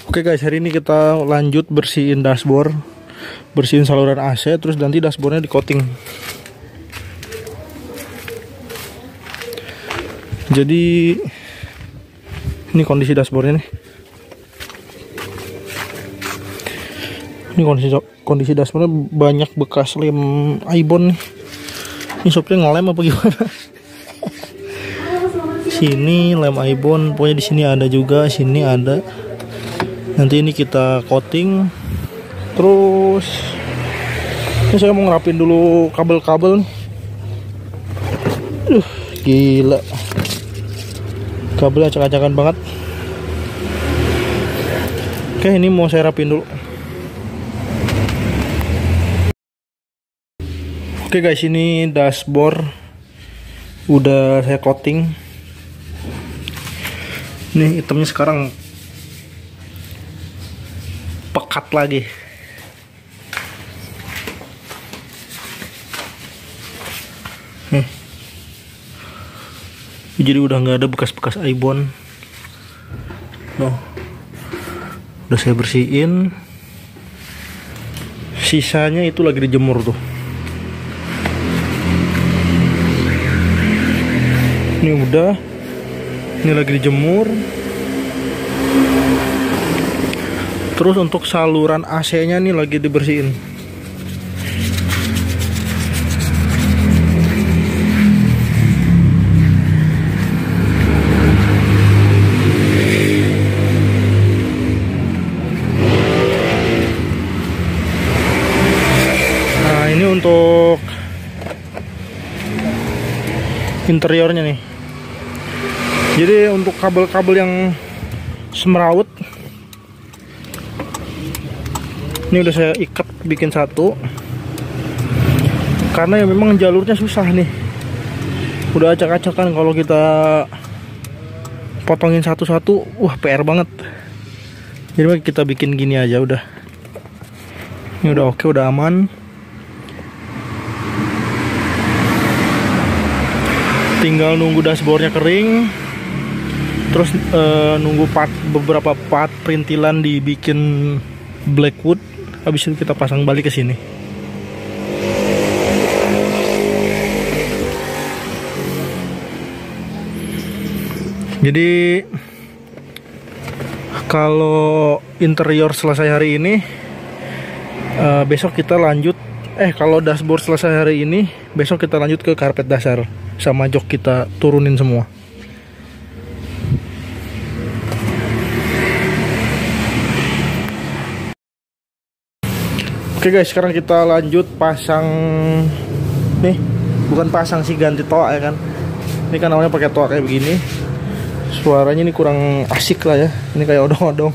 Oke guys, hari ini kita lanjut bersihin dashboard, bersihin saluran AC, terus nanti dashboardnya di coating. Jadi ini kondisi dashboardnya nih. Ini kondisi dashboardnya banyak bekas lem ibon nih. Ini sopirnya ngelem apa gimana? Sini lem ibon, pokoknya di sini ada juga, sini ada. Nanti ini kita coating. Terus ini saya mau ngerapin dulu kabel-kabel nih. Gila, kabelnya acak-acakan banget. Oke, ini mau saya rapin dulu. Oke guys, ini dashboard udah saya coating. Nih hitamnya sekarang pekat lagi. Jadi udah nggak ada bekas-bekas ibon. Udah saya bersihin. Sisanya itu lagi dijemur tuh. Ini udah. Ini lagi dijemur. Terus untuk saluran AC-nya nih lagi dibersihin. Nah, ini untuk interiornya nih. Jadi untuk kabel-kabel yang semrawut, ini udah saya ikat bikin satu, karena ya memang jalurnya susah nih, udah acak-acakan. Kalau kita potongin satu-satu, wah PR banget. Jadi kita bikin gini aja udah. Ini udah oke, udah aman. Tinggal nunggu dashboardnya kering, terus nunggu beberapa part perintilan dibikin blackwood. Habis itu kita pasang balik ke sini. Jadi kalau interior selesai hari ini, besok kita lanjut. Kalau dashboard selesai hari ini, besok kita lanjut ke karpet dasar sama jok, kita turunin semua. Oke guys, sekarang kita lanjut pasang. Nih, bukan pasang sih, ganti toa ya kan. Ini kan awalnya pakai toa kayak begini. Suaranya ini kurang asik lah ya. Ini kayak odong-odong.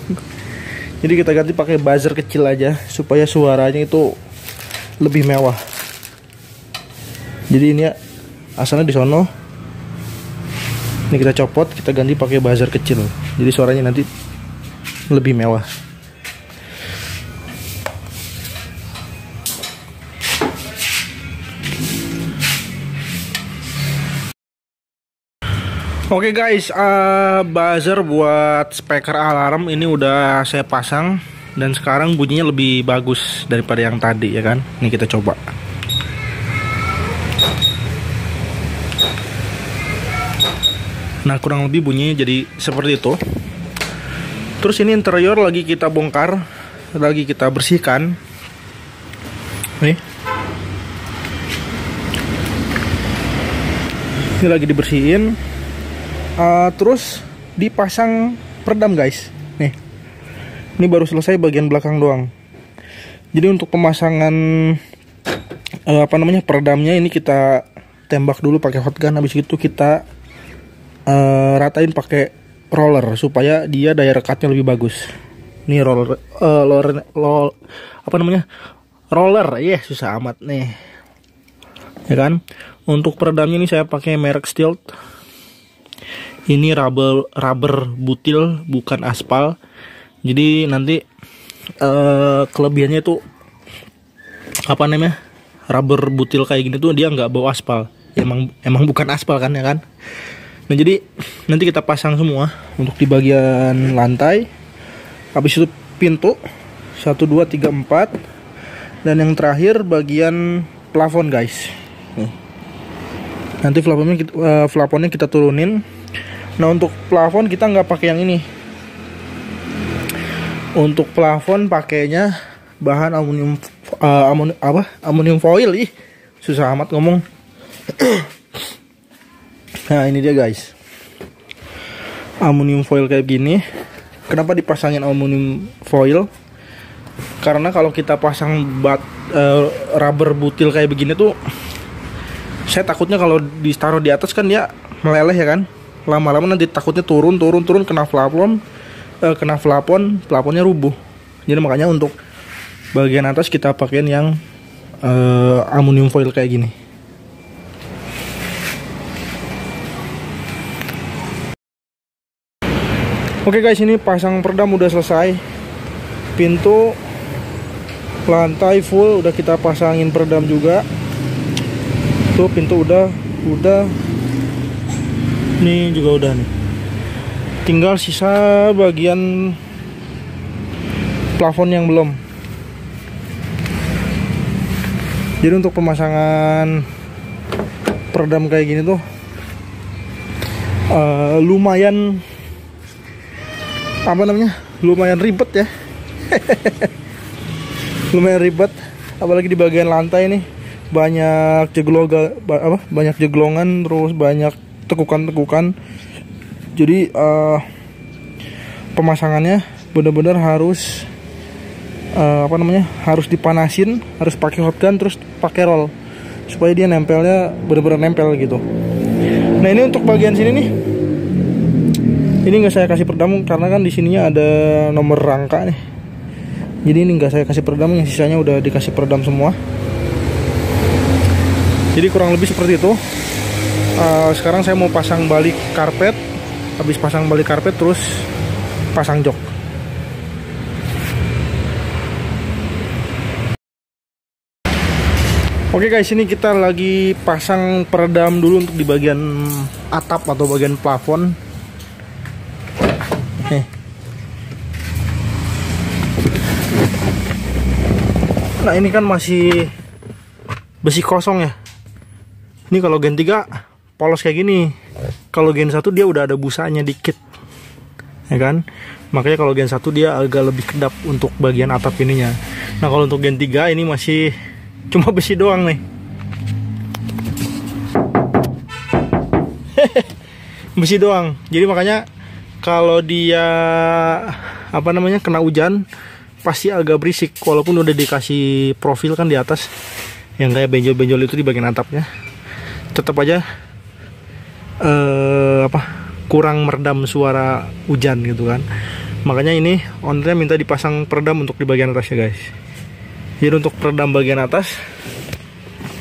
Jadi kita ganti pakai buzzer kecil aja supaya suaranya itu lebih mewah. Jadi ini ya, asalnya di sono. Ini kita copot, kita ganti pakai buzzer kecil. Jadi suaranya nanti lebih mewah. Oke guys, buzzer buat speaker alarm ini udah saya pasang, dan sekarang bunyinya lebih bagus daripada yang tadi ya kan. Ini kita coba. Nah, kurang lebih bunyinya jadi seperti itu. Terus ini interior lagi kita bongkar, lagi kita bersihkan. Nih, ini lagi dibersihin. Terus dipasang peredam guys. Nih, ini baru selesai bagian belakang doang. Jadi untuk pemasangan peredamnya ini kita tembak dulu pakai hot gun. Habis itu kita ratain pakai roller supaya dia daya rekatnya lebih bagus. Ini roller, roller, susah amat nih, ya kan. Untuk peredamnya ini saya pakai merek Stihl. Ini rubber butil, bukan aspal. Jadi nanti kelebihannya itu rubber butil kayak gini tuh dia nggak bau aspal. Emang bukan aspal kan ya kan. Nah jadi nanti kita pasang semua untuk di bagian lantai, Habis itu pintu 1 2 3 4, dan yang terakhir bagian plafon guys. Nih. Nanti plafonnya kita turunin. Nah, untuk plafon kita nggak pakai yang ini. Untuk plafon pakainya bahan aluminium foil. Ih, susah amat ngomong. Nah, ini dia guys, aluminium foil kayak gini. Kenapa dipasangin aluminium foil? Karena kalau kita pasang rubber butil kayak begini tuh, saya takutnya kalau ditaruh di atas kan dia meleleh ya kan. Lama-lama nanti takutnya turun kena plafonnya rubuh. Jadi makanya untuk bagian atas kita pakein yang aluminium foil kayak gini. Oke guys, ini pasang peredam udah selesai. Pintu, lantai full udah kita pasangin peredam juga. Tuh pintu udah. Nih juga udah nih. Tinggal sisa bagian plafon yang belum. Jadi untuk pemasangan peredam kayak gini tuh lumayan lumayan ribet ya. Lumayan ribet, apalagi di bagian lantai nih banyak jeglongan, terus banyak tekukan. Jadi pemasangannya benar-benar harus harus dipanasin, harus pakai hot gun, terus pakai roll supaya dia nempelnya benar-benar nempel gitu. Nah, ini untuk bagian sini nih, ini nggak saya kasih peredam karena kan di sininya ada nomor rangka nih. Jadi ini nggak saya kasih peredam, yang sisanya udah dikasih peredam semua. Jadi kurang lebih seperti itu. Sekarang saya mau pasang balik karpet. Habis pasang balik karpet terus pasang jok. Oke guys, ini kita lagi pasang peredam dulu untuk di bagian atap atau bagian plafon. Nah, ini kan masih besi kosong ya. Ini kalau gen 3 polos kayak gini. Kalau gen 1 dia udah ada busanya dikit, ya kan. Makanya kalau gen 1 dia agak lebih kedap untuk bagian atap ininya. Nah, kalau untuk gen 3 ini masih cuma besi doang nih. Besi doang. Jadi makanya kalau dia kena hujan pasti agak berisik, walaupun udah dikasih profil kan di atas yang kayak benjol-benjol itu di bagian atapnya, tetap aja kurang meredam suara hujan gitu kan. Makanya ini ownernya minta dipasang peredam untuk di bagian atasnya guys. Jadi untuk peredam bagian atas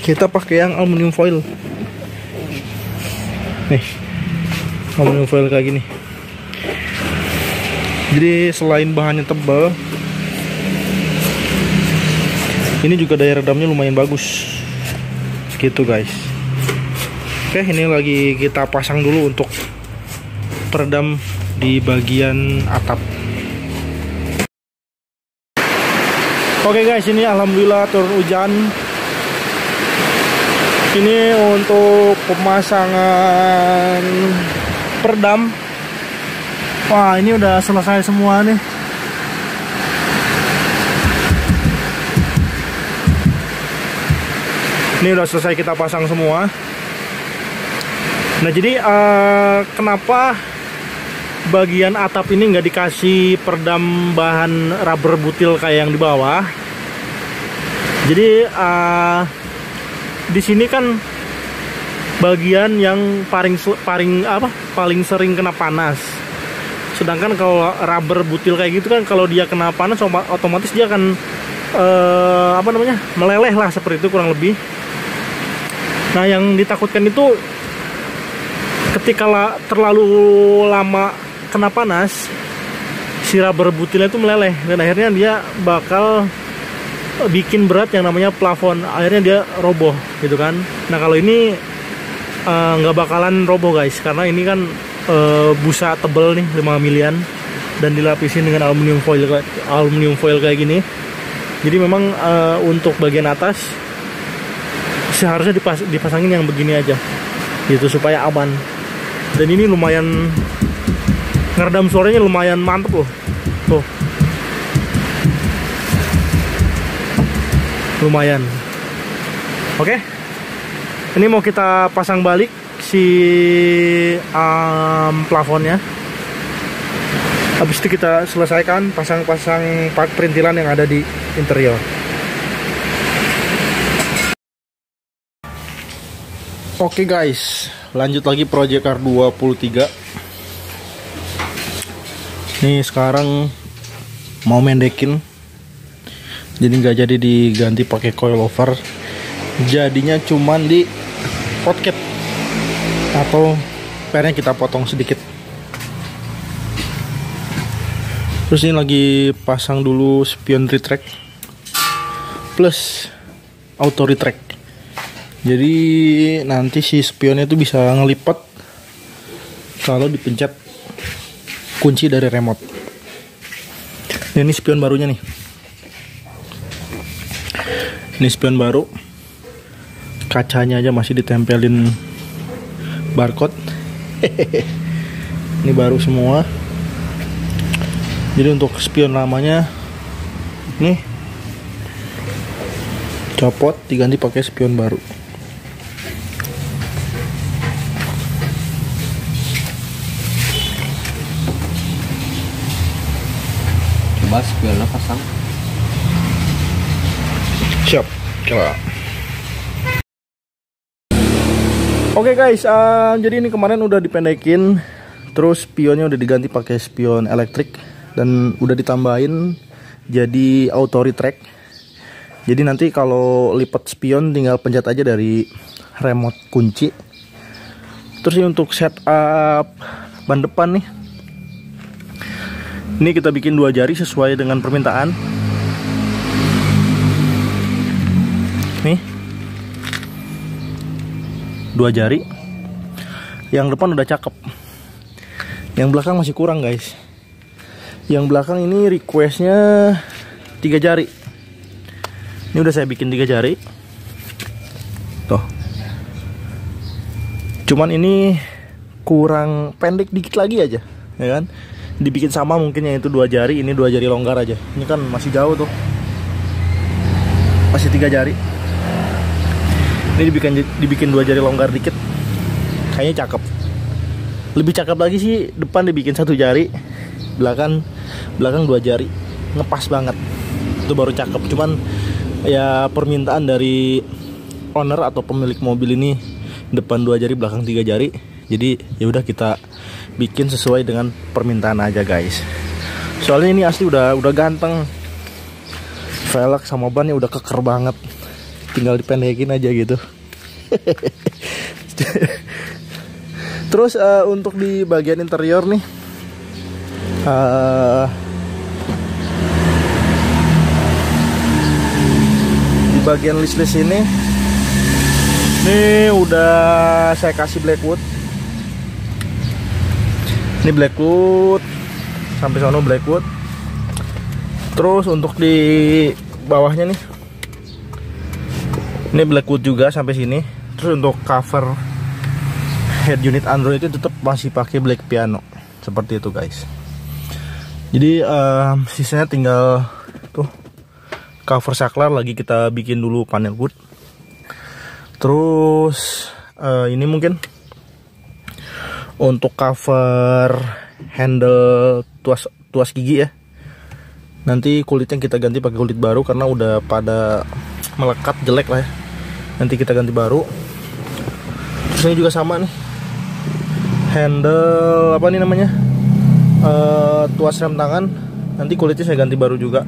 kita pakai yang aluminium foil. Nih, aluminium foil kayak gini. Jadi selain bahannya tebal, ini juga daya redamnya lumayan bagus gitu guys. Oke, ini lagi kita pasang dulu untuk peredam di bagian atap. Oke guys, ini alhamdulillah turun hujan. Ini untuk pemasangan peredam. Wah, ini udah selesai semua nih. Ini udah selesai kita pasang semua. Nah, jadi kenapa bagian atap ini nggak dikasih peredam bahan rubber butil kayak yang di bawah? Jadi di sini kan bagian yang paling sering kena panas. Sedangkan kalau rubber butil kayak gitu kan, kalau dia kena panas otomatis dia akan meleleh lah, seperti itu kurang lebih. Nah, yang ditakutkan itu ketika terlalu lama kena panas, si rubber butilnya itu meleleh dan akhirnya dia bakal bikin berat yang namanya plafon, akhirnya dia roboh gitu kan. Nah, kalau ini nggak bakalan roboh guys, karena ini kan busa tebel nih 5 milian. dan dilapisin dengan aluminium foil kayak gini. Jadi memang untuk bagian atas seharusnya dipasangin yang begini aja gitu supaya aman. Dan ini lumayan ngeredam suaranya, lumayan mantep loh. Tuh. Lumayan. Oke. Ini mau kita pasang balik si plafonnya. Habis itu kita selesaikan pasang-pasang part perintilan yang ada di interior. Oke guys, lanjut lagi project car 23. Nih sekarang mau mendekin, jadi nggak jadi diganti pakai coilover, jadinya cuman di podcast atau pernya kita potong sedikit. Terus ini lagi pasang dulu spion retract plus auto retract. Jadi nanti si spionnya itu bisa ngelipat kalau dipencet kunci dari remote. Ini spion barunya nih. Ini spion baru. Kacanya aja masih ditempelin barcode. Ini baru semua. Jadi untuk spion lamanya nih copot, diganti pakai spion baru. Coba spionnya pasang. Siap, coba. Oke guys, jadi ini kemarin udah dipendekin, terus spionnya udah diganti pakai spion elektrik dan udah ditambahin jadi auto retract. Jadi nanti kalau lipat spion tinggal pencet aja dari remote kunci. Terus ini untuk setup ban depan nih. Ini kita bikin 2 jari sesuai dengan permintaan. Nih 2 jari. Yang depan udah cakep. Yang belakang masih kurang guys. Yang belakang ini requestnya 3 jari. Ini udah saya bikin 3 jari. Tuh. Cuman ini kurang pendek dikit lagi aja, ya kan? Dibikin sama mungkin yang itu 2 jari, ini 2 jari longgar aja. Ini kan masih jauh tuh. Masih 3 jari. Ini dibikin 2 jari longgar dikit. Kayaknya cakep. Lebih cakep lagi sih depan dibikin 1 jari, belakang 2 jari. Ngepas banget. Itu baru cakep. Cuman ya permintaan dari owner atau pemilik mobil ini depan 2 jari, belakang 3 jari. Jadi ya udah kita bikin sesuai dengan permintaan aja guys. Soalnya ini asli udah ganteng. Velg sama bannya udah keker banget. Tinggal dipendekin aja gitu. Terus untuk di bagian interior nih, di bagian list ini, udah saya kasih blackwood. Ini blackwood sampai sana blackwood. Terus untuk di bawahnya nih, ini blackwood juga sampai sini. Terus untuk cover head unit Android itu tetap masih pakai black piano seperti itu guys. Jadi sisanya tinggal tuh cover saklar lagi kita bikin dulu panel wood. Terus ini mungkin untuk cover handle tuas gigi ya. Nanti kulitnya kita ganti pakai kulit baru karena udah pada melekat jelek lah ya. Nanti kita ganti baru. Terus ini juga sama nih. Handle apa nih namanya? Tuas rem tangan. Nanti kulitnya saya ganti baru juga.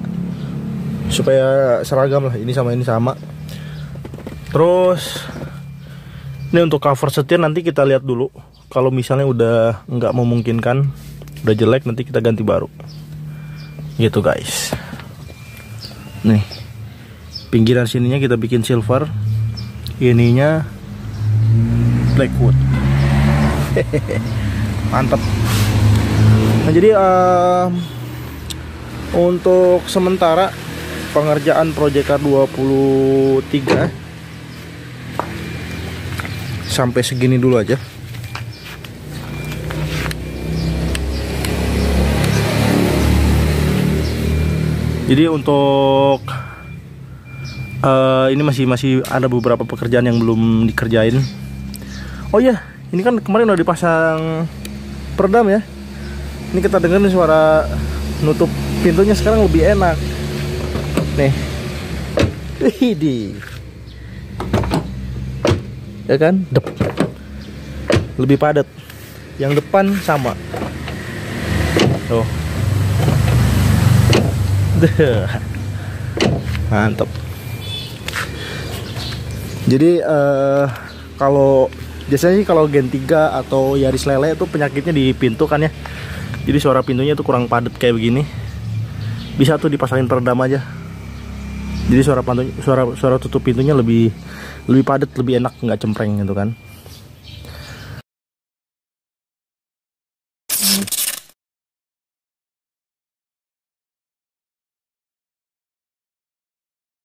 Supaya seragam lah, ini sama. Terus ini untuk cover setir nanti kita lihat dulu. Kalau misalnya udah nggak memungkinkan, udah jelek, nanti kita ganti baru. Gitu guys. Nih, pinggiran sininya kita bikin silver, ininya blackwood. Mantap. Nah jadi untuk sementara pengerjaan proyek K23 sampai segini dulu aja. Jadi untuk ini masih ada beberapa pekerjaan yang belum dikerjain. Oh iya, ini kan kemarin udah dipasang peredam ya. Ini kita dengerin suara nutup pintunya sekarang lebih enak. Nih. Widih. Ya kan? Lebih padat. Yang depan sama. Tuh. Mantap. Jadi kalau biasanya sih kalau Gen 3 atau Yaris Lele itu penyakitnya di pintu kan ya. Jadi suara pintunya tuh kurang padat kayak begini. Bisa tuh dipasangin peredam aja. Jadi suara tutup pintunya lebih padat, lebih enak, nggak cempreng gitu kan.